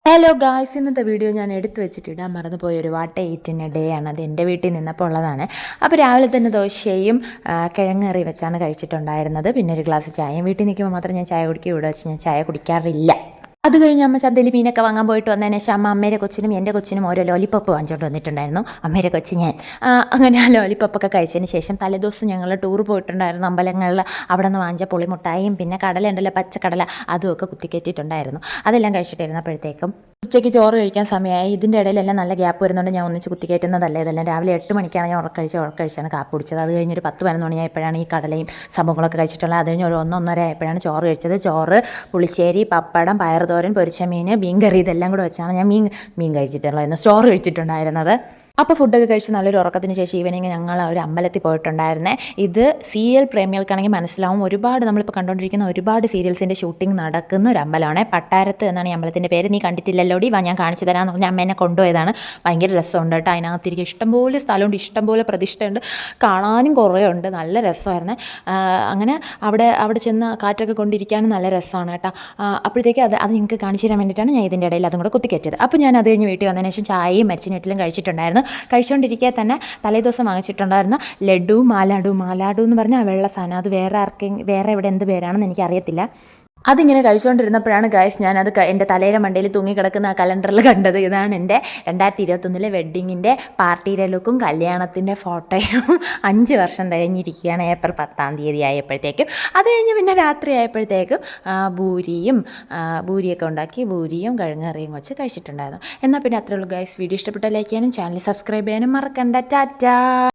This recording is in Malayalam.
ഹലോ ഗായ്സ്, ഇന്നത്തെ വീഡിയോ ഞാൻ എടുത്തു വെച്ചിട്ടിടാൻ മറന്നുപോയ ഒരു വാട്ട് എയ്റ്റിന് ഡേ ആണ്. അത് എൻ്റെ വീട്ടിൽ നിന്നപ്പോൾ ഉള്ളതാണ്. അപ്പോൾ രാവിലെ തന്നെ ദോശയും കിഴങ്ങറി വെച്ചാണ് കഴിച്ചിട്ടുണ്ടായിരുന്നത്. പിന്നെ ഒരു ഗ്ലാസ് ചായയും. വീട്ടിൽ നിൽക്കുമ്പോൾ മാത്രം ഞാൻ ചായ കുടിക്കും. ഇവിടെ വെച്ച് ഞാൻ ചായ കുടിക്കാറില്ല. അത് കഴിഞ്ഞ് അമ്മ ചന്തയിൽ മീനൊക്കെ വാങ്ങാൻ പോയിട്ട് വന്നതിന് ശേഷം അമ്മയുടെ കൊച്ചിനും എൻ്റെ കൊച്ചിനും ഓരോ ലോലിപ്പപ്പ് വാങ്ങിച്ചുകൊണ്ട് വന്നിട്ടുണ്ടായിരുന്നു. അമ്മയുടെ കൊച്ച് ഞാൻ അങ്ങനെ ആ ലോലിപ്പപ്പൊക്കെ കഴിച്ചതിന് ശേഷം തലേദിവസം ഞങ്ങൾ ടൂർ പോയിട്ടുണ്ടായിരുന്നു അമ്പലങ്ങളിൽ. അവിടെ നിന്ന് വാങ്ങിച്ച പുളിമുട്ടായും പിന്നെ കടല ഉണ്ടല്ലോ, പച്ചക്കടല, അതുമൊക്കെ കുത്തിക്കയറ്റിയിട്ടുണ്ടായിരുന്നു. അതെല്ലാം കഴിച്ചിട്ടിരുന്നപ്പോഴത്തേക്കും ഉച്ചയ്ക്ക് ചോറ് കഴിക്കാൻ സമയമായി. ഇതിൻ്റെ ഇടയിലെല്ലാം നല്ല ഗ്യാപ്പ് വരുന്നുണ്ട്. ഞാൻ ഒന്നിച്ച് കുത്തിക്കയറ്റുന്നതല്ല. ഇതെല്ലാം രാവിലെ 8 മണിക്കാണ് ഞാൻ ഉറക്കഴിച്ചാണ് കാപ്പ് കുടിച്ചത്. അത് കഴിഞ്ഞൊരു 10-11 മണിയായപ്പോഴാണ് ഈ കടലയും സംഭവങ്ങളൊക്കെ കഴിച്ചിട്ടുള്ളത്. അത് കഴിഞ്ഞ് ഒരു 1-1:30 ആയപ്പോഴാണ് ചോറ് കഴിച്ചത്. ചോറ്, പുളിശ്ശേരി, പപ്പടം, പയറുതോരൻ, പൊരിച്ച മീൻ, മീൻ കറി, ഇതെല്ലാം കൂടെ വെച്ചാണ് ഞാൻ മീൻ കഴിച്ചിട്ടുള്ളതായിരുന്നു, ചോറ് കഴിച്ചിട്ടുണ്ടായിരുന്നത്. അപ്പോൾ ഫുഡൊക്കെ കഴിച്ച് നല്ലൊരു ഉറക്കത്തിന് ശേഷം ഈവനിങ് ഞങ്ങൾ ഒരു അമ്പലത്തിൽ പോയിട്ടുണ്ടായിരുന്നേ. ഇത് സീരിയൽ പ്രേമികൾക്കാണെങ്കിൽ മനസ്സിലാവും. ഒരുപാട് നമ്മളിപ്പോൾ കണ്ടുകൊണ്ടിരിക്കുന്ന ഒരുപാട് സീരിയൽസിൻ്റെ ഷൂട്ടിംഗ് നടക്കുന്ന ഒരു അമ്പലമാണ്. പട്ടാരത്ത് എന്നാണ് ഈ അമ്പലത്തിൻ്റെ പേര്. നീ കണ്ടിട്ടില്ലല്ലോടി, വാ ഞാൻ കാണിച്ചു തരാമെന്ന് പറഞ്ഞാൽ അമ്മ എന്നെ കൊണ്ടുപോയതാണ്. ഭയങ്കര രസമുണ്ട് കേട്ടോ. അതിനകത്തിരിക്കുക ഇഷ്ടംപോലെ സ്ഥലമുണ്ട്, ഇഷ്ടംപോലെ പ്രതിഷ്ഠയുണ്ട്, കാണാനും കുറേ ഉണ്ട്. നല്ല രസമായിരുന്നു. അങ്ങനെ അവിടെ ചെന്ന് കാറ്റൊക്കെ കൊണ്ടിരിക്കാനും നല്ല രസമാണ് കേട്ടോ. അപ്പോഴത്തേക്ക് അത് നിങ്ങൾക്ക് കാണിച്ചു തരാൻ വേണ്ടിയിട്ടാണ് ഞാൻ ഇതിൻ്റെ ഇടയിൽ അതും കൂടെ കുത്തിക്കയറ്റിയത്. അപ്പോൾ ഞാൻ അത് കഴിഞ്ഞ് വീട്ടിൽ വന്നതിന് ശേഷം ചായയും മരിച്ചിനെറ്റിലും കഴിച്ചിട്ടുണ്ടായിരുന്നു. കഴിച്ചുകൊണ്ടിരിക്കെ തന്നെ തലേദിവസം വാങ്ങിച്ചിട്ടുണ്ടായിരുന്ന ലഡു, മാലാഡു എന്ന് പറഞ്ഞാൽ ആ വെള്ള സാധനം. അത് വേറെ എവിടെ എന്ത് പേരാണെന്ന് എനിക്കറിയത്തില്ല. അതിങ്ങനെ കഴിച്ചുകൊണ്ടിരുന്നപ്പോഴാണ് ഗൈസ് ഞാനത് എൻ്റെ തലയിലെ മണ്ടയിൽ തൂങ്ങിക്കിടക്കുന്ന ആ കലണ്ടറിൽ കണ്ടത്. ഇതാണ് എൻ്റെ 2021 വെഡ്ഡിങ്ങിൻ്റെ പാർട്ടിയുടെ ലുക്കും കല്യാണത്തിൻ്റെ ഫോട്ടോയും. 5 വർഷം തികഞ്ഞിരിക്കുകയാണ് ഏപ്രിൽ 10-ാം തീയതി ആയപ്പോഴത്തേക്കും. അത് കഴിഞ്ഞ് പിന്നെ രാത്രി ആയപ്പോഴത്തേക്കും ഭൂരിയൊക്കെ ഉണ്ടാക്കി ഭൂരിയും കിഴങ്ങറിയും വെച്ച് കഴിച്ചിട്ടുണ്ടായിരുന്നു. എന്നാൽ പിന്നെ അത്രേ ഉള്ളൂ ഗൈസ്. വീഡിയോ ഇഷ്ടപ്പെട്ട ലൈക്ക് ചെയ്യാനും ചാനൽ സബ്സ്ക്രൈബ് ചെയ്യാനും മറക്കണ്ട. ടാറ്റാ.